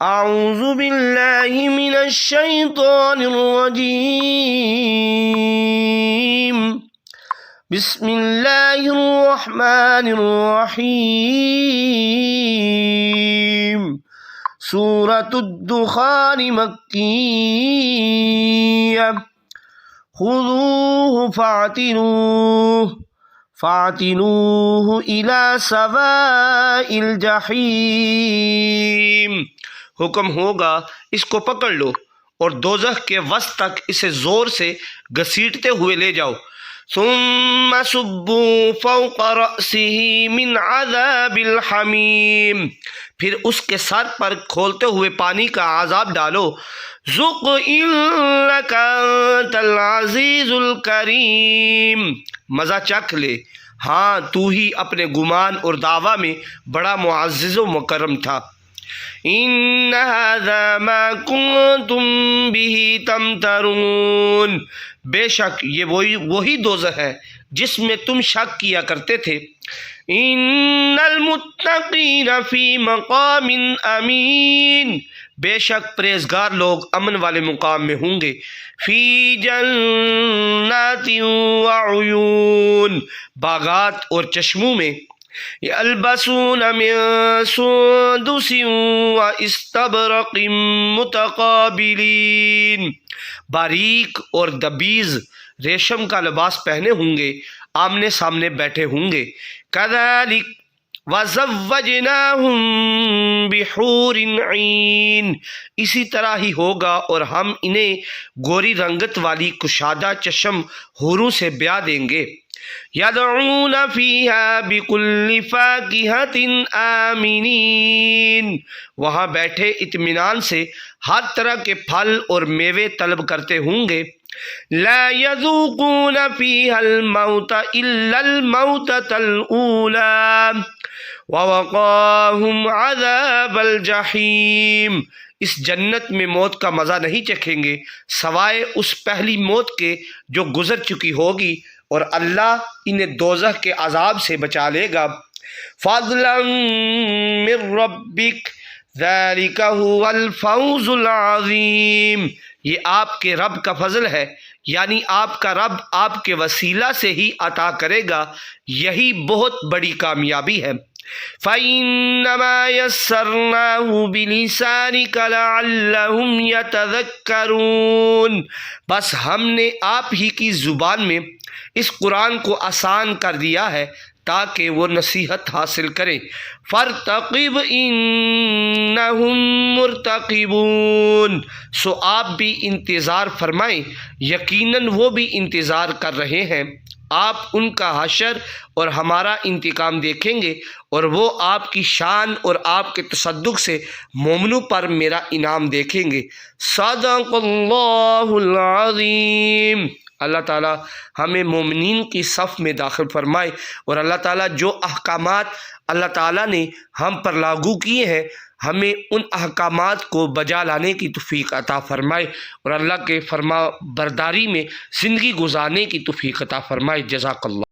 اعوذ باللہ من الشیطان الرجیم بسم اللہ الرحمن الرحیم سورۃ الدخان مکیہ خذوہ فاعتلوہ الی سواء الجحیم، حکم ہوگا اس کو پکڑ لو اور دوزخ کے وسط تک اسے زور سے گھسیٹتے ہوئے لے جاؤ۔ ثم صبوا فوق رأسه من عذاب الحمیم، پھر اس کے سر پر کھولتے ہوئے پانی کا عذاب ڈالو۔ ذق انک انت العزیز الکریم، مزہ چکھ لے، ہاں تو ہی اپنے گمان اور دعویٰ میں بڑا معزز و مکرم تھا۔ ان ھذا ما کنتم بہ تمترون، بے شک یہ وہی دوزخ ہے جس میں تم شک کیا کرتے تھے۔ ان المتقین فی مقام امین، بے شک پرہیزگار لوگ امن والے مقام میں ہوں گے۔ فی جنات وعیون، باغات اور چشموں میں۔ یلبسون من سندس واستبرق متقابلین، باریک اور دبیز ریشم کا لباس پہنے ہوں گے، آمنے سامنے بیٹھے ہوں گے۔ کذالک وزوجناہم بحور عین، اسی طرح ہی ہوگا اور ہم انہیں گوری رنگت والی کشادہ چشم حوروں سے بیاہ دیں گے۔ یدعون فیہا بکل فاکہۃ آمنین، وہاں بیٹھے اطمینان سے ہر طرح کے پھل اور میوے طلب کرتے ہوں گے۔ لا یذوقون فیہا الموت الا الموتۃ الاولی ووقاہم عذاب الجحیم، اس جنت میں موت کا مزہ نہیں چکھیں گے سوائے اس پہلی موت کے جو گزر چکی ہوگی، اور اللہ انہیں دوزخ کے عذاب سے بچا لے گا۔ فضلا من ربک ذالک هو الفوز العظیم، یہ آپ کے رب کا فضل ہے، یعنی آپ کا رب آپ کے وسیلہ سے ہی عطا کرے گا، یہی بہت بڑی کامیابی ہے۔ فَإِنَّمَا يَسَّرْنَاهُ بِلِسَانِكَ لَعَلَّهُمْ يَتَذَكَّرُونَ، بس ہم نے آپ ہی کی زبان میں اس قرآن کو آسان کر دیا ہے تاکہ وہ نصیحت حاصل کریں۔ فَارْتَقِبْ إِنَّهُمْ مُرْتَقِبُونَ، سو آپ بھی انتظار فرمائیں، یقیناً وہ بھی انتظار کر رہے ہیں۔ آپ ان کا حشر اور ہمارا انتقام دیکھیں گے، اور وہ آپ کی شان اور آپ کے تصدق سے مومنوں پر میرا انعام دیکھیں گے۔ صدق اللہ العظیم۔ اللہ تعالیٰ ہمیں مومنین کی صف میں داخل فرمائے، اور اللہ تعالیٰ جو احکامات اللہ تعالیٰ نے ہم پر لاگو کیے ہیں ہمیں ان احکامات کو بجا لانے کی توفیق عطا فرمائے، اور اللہ کے فرما برداری میں زندگی گزارنے کی توفیق عطا فرمائے۔ جزاک اللہ۔